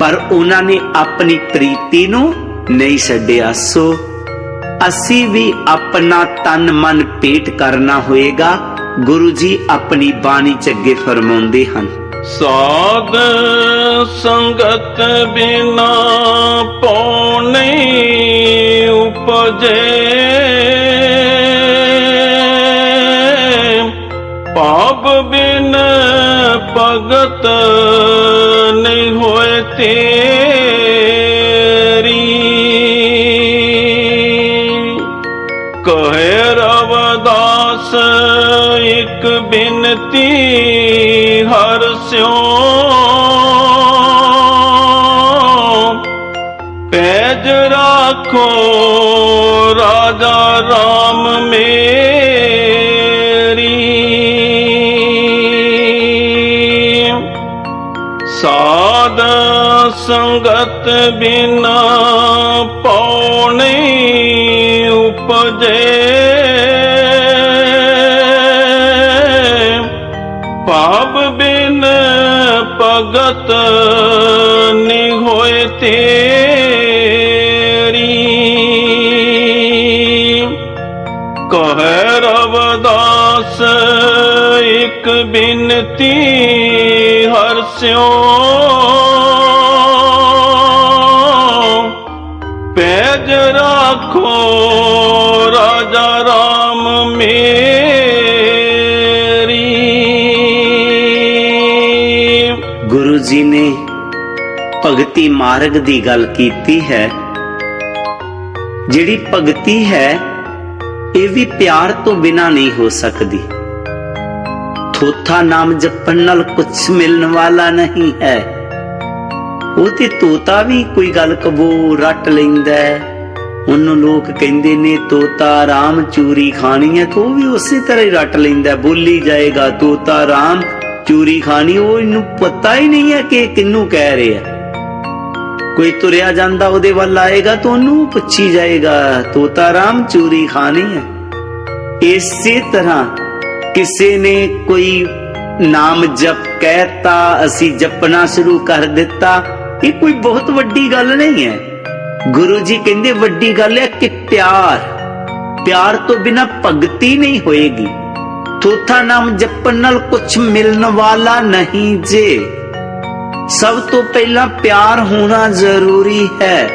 पर उन्हां ने अपनी प्रीति नू नहीं छड्डिया। सो असी भी अपना तन मन भेंट करना होएगा। गुरु जी अपनी बाणी च अगे फरमाउंदे हन, साध संगत बिना पौने उपजे, पाप बिन भगत नहीं होए तेरी। ਬਿਨਤੀ ਹਰ ਸਿਉ ਪੈਜ ਰਾਖੋ ਰਾਜਾ ਰਾਮ ਮੇਰੀ। ਸਾਧ ਸੰਗਤ ਬਿਨਾ ਪਉ ਨਹੀਂ ਉਪਜੇ, ਭਾਵ ਬਿਨ ਭਗਤ ਨੀ ਹੋਏ ਤੇਰੀ। ਕਹੈ ਰਵਿਦਾਸ ਇਕ ਬਿਨਤੀ ਹਰ ਸਿਉ ਪੈਜ ਰਾਖੋ ਰਾਜਾ ਰਾਮ ਮੇਰੀ। ਗੁਰੂ ਜੀ ਨੇ ਭਗਤੀ ਮਾਰਗ ਦੀ ਗੱਲ ਕੀਤੀ ਹੈ। ਜਿਹੜੀ ਭਗਤੀ ਹੈ ਇਹ ਵੀ ਪਿਆਰ ਤੋਂ ਬਿਨਾ ਨਹੀਂ ਹੋ ਸਕਦੀ। ਥੋਥਾ ਨਾਮ ਜਪਣ ਨਾਲ ਕੁਛ ਮਿਲਣ ਵਾਲਾ ਨਹੀਂ ਹੈ। ਉਹ ਤੇ ਤੋਤਾ ਵੀ ਕੋਈ ਗੱਲ ਕਬੋ ਰੱਟ ਲੈਂਦਾ ਹੈ। ਉਹਨੂੰ ਲੋਕ ਕਹਿੰਦੇ ਨੇ ਤੋਤਾ ਰਾਮ ਚੂਰੀ ਖਾਣੀ ਹੈ, ਤਾਂ ਉਹ ਵੀ ਉਸੇ ਤਰ੍ਹਾਂ ਹੀ ਰੱਟ ਲੈਂਦਾ, ਬੋਲੀ ਜਾਏਗਾ ਤੋਤਾ ਰਾਮ ਚੂਰੀ ਖਾਣੀ। ਉਹ ਇਹਨੂੰ ਪਤਾ ਹੀ ਨਹੀਂ ਹੈ ਕਿ ਕਿਹਨੂੰ ਕਹਿ ਰਿਹਾ। ਕੋਈ ਤੁਰਿਆ ਜਾਂਦਾ ਉਹਦੇ ਵੱਲ ਆਏਗਾ ਤਾਂ ਉਹਨੂੰ ਪੁੱਛੀ ਜਾਏਗਾ ਤੋਤਾ ਰਾਮ ਚੂਰੀ ਖਾਣੀ ਹੈ। ਇਸੇ ਤਰ੍ਹਾਂ ਕਿਸੇ ਨੇ ਕੋਈ ਨਾਮ ਜਪ ਕਹਿਤਾ, ਅਸੀਂ ਜਪਣਾ ਸ਼ੁਰੂ ਕਰ ਦਿੱਤਾ, ਇਹ ਕੋਈ ਬਹੁਤ ਵੱਡੀ ਗੱਲ ਨਹੀਂ ਹੈ। ਗੁਰੂ ਜੀ ਕਹਿੰਦੇ ਵੱਡੀ ਗੱਲ ਹੈ ਕਿ ਪਿਆਰ ਤੋਂ ਬਿਨਾ ਭਗਤੀ ਨਹੀਂ ਹੋਏਗੀ। ਥੋਥਾ ਨਾਮ ਜਪਣ ਨਾਲ ਕੁਛ ਮਿਲਣ ਵਾਲਾ ਨਹੀਂ ਜੇ। ਸਭ ਤੋਂ ਪਹਿਲਾਂ ਪਿਆਰ ਹੋਣਾ ਜ਼ਰੂਰੀ ਹੈ।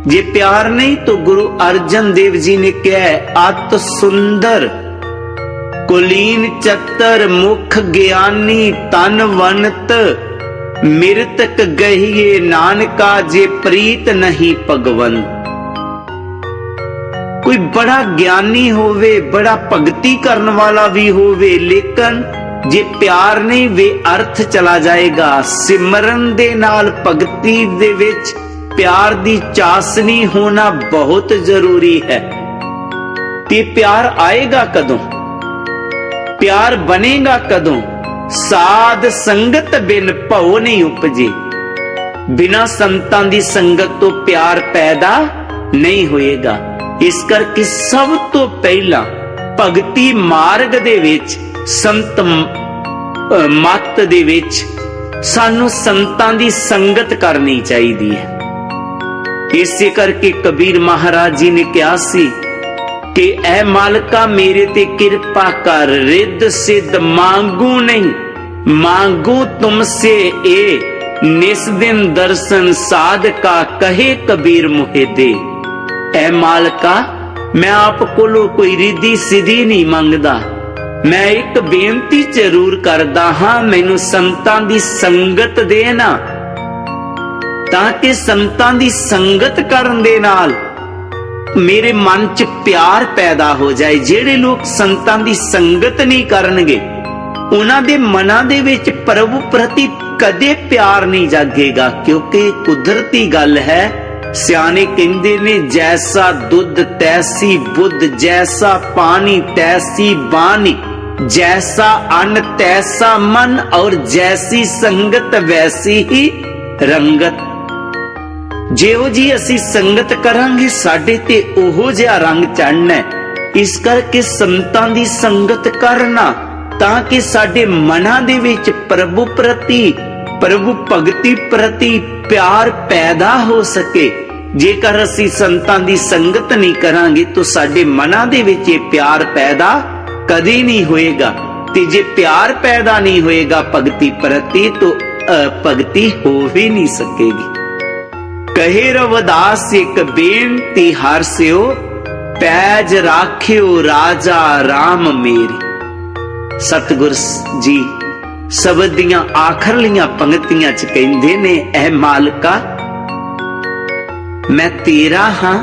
ਜੇ ਪਿਆਰ ਨਹੀਂ ਤਾਂ ਗੁਰੂ ਅਰਜਨ ਦੇਵ ਜੀ ਨੇ ਕਿਹਾ ਅਤ ਸੁੰਦਰ ਕੁਲੀਨ ਚਤਰ ਮੁਖ ਗਿਆਨੀ ਤਨਵੰਤ ਮਿਰਤਕ ਗਹੀਏ ਨਾਨਕਾ ਜੇ ਪ੍ਰੀਤ ਨਹੀਂ ਭਗਵੰਤ। ਕੋਈ ਬੜਾ ਗਿਆਨੀ ਹੋਵੇ, ਬੜਾ ਭਗਤੀ ਕਰਨ ਵਾਲਾ ਵੀ ਹੋਵੇ, ਲੇਕਿਨ ਜੇ ਪਿਆਰ ਨਹੀਂ ਵੇ ਅਰਥ ਚਲਾ ਜਾਏਗਾ। ਸਿਮਰਨ ਦੇ ਨਾਲ ਭਗਤੀ ਦੇ ਵਿੱਚ ਪਿਆਰ ਦੀ ਚਾਸਨੀ ਹੋਣਾ ਬਹੁਤ ਜ਼ਰੂਰੀ ਹੈ। ਤੇ ਪਿਆਰ ਆਏਗਾ ਕਦੋਂ, ਪਿਆਰ ਬਣੇਗਾ ਕਦੋਂ? ਸਾਧ ਸੰਗਤ ਬਿਨ ਭਉ ਨਹੀਂ ਉਪਜੇ। ਬਿਨਾਂ ਸੰਤਾਂ ਦੀ ਸੰਗਤ ਤੋਂ ਪਿਆਰ ਪੈਦਾ ਨਹੀਂ ਹੋਏਗਾ। ਇਸ ਕਰਕੇ ਸਭ ਤੋਂ ਪਹਿਲਾਂ ਭਗਤੀ ਮਾਰਗ ਦੇ ਵਿੱਚ ਸੰਤ ਮੱਤ ਦੇ ਵਿੱਚ ਸਾਨੂੰ ਸੰਤਾਂ ਦੀ ਸੰਗਤ ਕਰਨੀ ਚਾਹੀਦੀ ਹੈ। ਇਸੇ ਕਰਕੇ ਕਬੀਰ ਮਹਾਰਾਜ ਜੀ ਨੇ ਕਿਹਾ ਸੀ ਕਿ ਐ ਮਾਲਕਾ ਮੇਰੇ ਤੇ ਕਿਰਪਾ ਕਰ, ਰਿੱਧ ਸਿੱਧ ਮੰਗੂ ਨਹੀਂ, ਮੰਗੂ ਤੁਮਸੇ ਏ ਨਿਸ ਦਿਨ ਦਰਸ਼ਨ ਸਾਧਕਾ ਕਹੇ ਕਬੀਰ ਮੁਹਿ ਦੇ। ਐ ਮਾਲਕਾ ਮੈਂ ਆਪ ਕੋਲੋਂ ਕੋਈ ਰਿੱਧੀ ਸਿੱਧੀ ਨਹੀਂ ਮੰਗਦਾ, ਮੈਂ ਇੱਕ ਬੇਨਤੀ ਜ਼ਰੂਰ ਕਰਦਾ ਹਾਂ, ਮੈਨੂੰ ਸੰਤਾਂ ਦੀ ਸੰਗਤ ਦੇ ਨਾ, ਤਾਂ ਕਿ ਸੰਤਾਂ ਦੀ ਸੰਗਤ ਕਰਨ ਦੇ ਨਾਲ ਮੇਰੇ ਮਨ 'ਚ ਪਿਆਰ ਪੈਦਾ ਹੋ ਜਾਏ। ਜਿਹੜੇ ਲੋਕ ਸੰਤਾਂ ਦੀ ਸੰਗਤ ਨਹੀਂ ਕਰਨਗੇ ਉਹਨਾਂ ਦੇ ਮਨਾਂ ਦੇ ਵਿੱਚ ਪ੍ਰਭੂ ਪ੍ਰਤੀ ਕਦੇ ਪਿਆਰ ਨਹੀਂ ਜਾਗੇਗਾ, ਕਿਉਂਕਿ ਕੁਦਰਤੀ ਗੱਲ ਹੈ। ਸਿਆਣੇ ਕਹਿੰਦੇ ਨੇ ਜੈਸਾ ਦੁੱਧ ਤੈਸੀ ਬੁੱਧ, ਜੈਸਾ ਪਾਣੀ ਤੈਸੀ ਬਾਣੀ, जैसा अन्न तैसा मन और जैसी संगत वैसी ही रंगत। ਜਿਹੋ ਜੀ ਅਸੀਂ ਸੰਗਤ ਕਰਾਂਗੇ ਸਾਡੇ ਤੇ ਉਹੋ ਜਿਹਾ ਰੰਗ ਚੜ੍ਹਨਾ ਹੈ। ਇਸ ਕਰਕੇ ਸੰਤਾਂ ਦੀ ਸੰਗਤ ਕਰਨਾ ਤਾਂ ਕਿ ਸਾਡੇ ਮਨਾਂ ਦੇ ਵਿੱਚ ਪ੍ਰਭੂ ਪ੍ਰਤੀ, ਪ੍ਰਭੂ ਭਗਤੀ ਪ੍ਰਤੀ ਪਿਆਰ ਪੈਦਾ ਹੋ ਸਕੇ। ਜੇਕਰ ਅਸੀਂ ਸੰਤਾਂ ਦੀ ਸੰਗਤ ਨਹੀਂ ਕਰਾਂਗੇ ਤਾਂ ਸਾਡੇ ਮਨਾਂ ਦੇ ਵਿੱਚ ਇਹ ਪਿਆਰ ਪੈਦਾ ਕਦੇ ਨਹੀਂ ਹੋਏਗਾ। ਤੇ ਜੇ ਪਿਆਰ ਪੈਦਾ ਨਹੀਂ ਹੋਏਗਾ ਭਗਤੀ ਪ੍ਰਤੀ ਤਾਂ ਭਗਤੀ ਹੋ ਵੀ ਨਹੀਂ ਸਕੇਗੀ। ਕਹੇ ਰਵਿਦਾਸ ਇੱਕ ਬੇਨਤੀ ਹਰ ਸਿਓ, ਪੈਜ ਰਾਖਿਓ ਰਾਜਾ ਰਾਮ ਮੇਰੀ। ਸਤਿਗੁਰ ਜੀ ਸ਼ਬਦ ਦੀਆਂ ਆਖਰਲੀਆਂ ਪੰਕਤੀਆਂ ਚ ਕਹਿੰਦੇ ਨੇ, ਐ ਮਾਲਕਾ ਮੈਂ ਤੇਰਾ ਹਾਂ,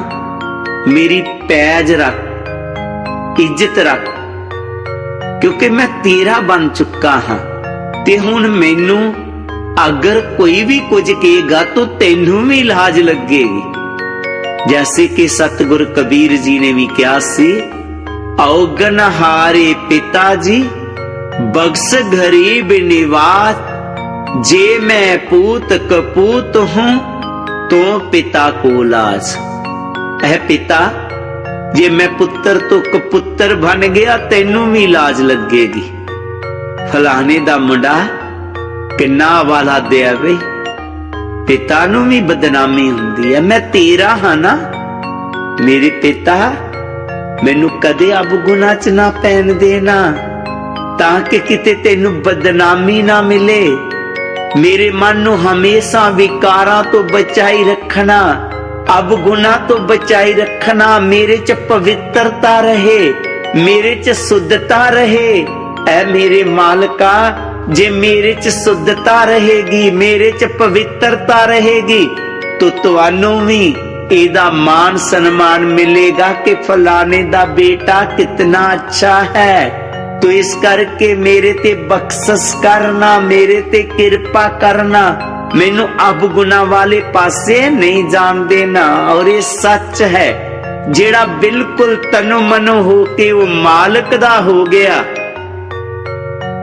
ਮੇਰੀ ਪੈਜ ਰੱਖ, ਇੱਜ਼ਤ ਰੱਖ। क्योंकि मैं तेरा बन चुका हाँ। ते हुण मैनू अगर कोई भी कुछ कहेगा तो तेनू भी लाज लगेगी। जैसे कि सतगुर कबीर जी ने भी कहा सी, औगन हारे पिता जी बख्श गरीब निवास, जे मैं पूत कपूत हूं तो पिता को लाज। ऐ पिता, जे मैं पुत्र तो कपुत्र बन गया तेनू भी लाज लगेगी। फलाने दा मुंडा किन्ना वाला दिया वे, पिता नू भी बदनामी हुंदी है। मैं तेरा हाँ ना मेरे पिता, मैनू कदे अवगुणा च ना पैन देना, ताकि किते तेनू बदनामी ना मिले। मेरे मन नू हमेशा विकारां तो बचाई रखना, अवगुणा तो बचाई रखना। मेरे च पवित्रता रहे, मेरे च शुद्धता रहे। ऐ मेरे मालका, जे मेरे च शुद्धता रहेगी, मेरे च पवित्रता रहेगी, तो तुहानू भी एदा मान सम्मान मिलेगा कि फलाने दा बेटा कितना अच्छा है। तो इस करके मेरे ते बख्शस करना, मेरे ते कृपा करना, मैनू अवगुणा वाले पासे नहीं जान देना। और ये सच है, जेड़ा बिल्कुल तनो मनो हो के वो मालिक दा हो गया,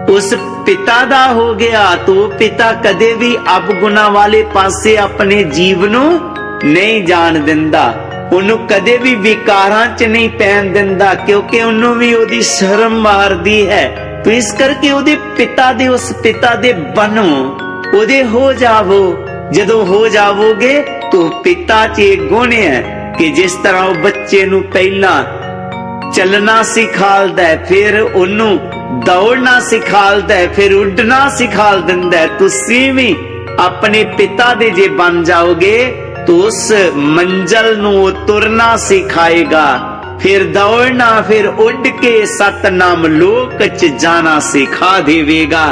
उस पिता दा हो गया, तो पिता कदे भी अवगुणा वाले पासे अपने जीवनों नहीं जान दिंदा, उन्हों कदे भी विकारां च नहीं पैन दिंदा, क्योंकि उन्हों भी ओदी शर्म मारदी है। तो इस करके ओदे पिता दे, उस पिता दे बनो, ओदे हो जावो। जदों हो जावोगे तो पिता च एक गुण है कि जिस तरह वो बच्चे नू पहला चलना सिखालदा है, फिर ओनू दौड़ना सिखालदा है, फिर उड़ना सिखाल दिंदा है। तुसीं भी अपने पिता दे जे बन जाओगे तो उस मंजिल नू तुरना सिखाएगा, फिर दौड़ना, फिर उड़ के सतनाम लोक च जाना सिखा देवेगा।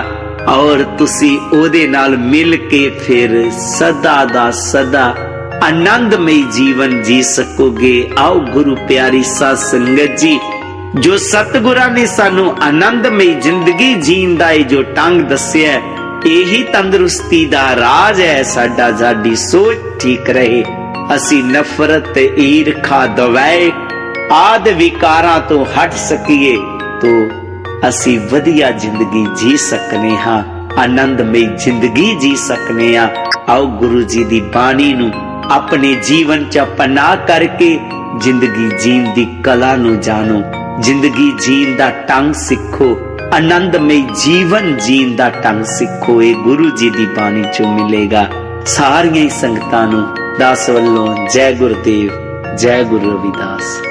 और तुसी ओदे नाल मिल के फिर सदा दा सदा आनंदमय जीवन जी सकोगे। आओ गुरु प्यारी साध संगत जी, जो सतगुरां ने सानू आनंदमय जिंदगी जीण दा जो ढंग दस्सिया, यही तंदुरुस्ती दा राज है। साडा साडी सोच ठीक रहे, असी नफरत ईरखा दवाए आदि विकारां तो हट सकीए, तो असी वधिया जिंदगी जी सकने हाँ, आनंदमय जिंदगी जी सकने हाँ। आओ गुरु जी दी बाणी नू अपने जीवन च अपना करके जिंदगी जीण दी कला नू जानो, जिंदगी जीण दा ढंग सिखो, आनंदमय जीवन जीण दा ढंग सिखो। ये गुरु जी दी बाणी चो मिलेगा। सारियां संगतां नू दास वल्लों जय गुरुदेव, जय गुरु रविदास।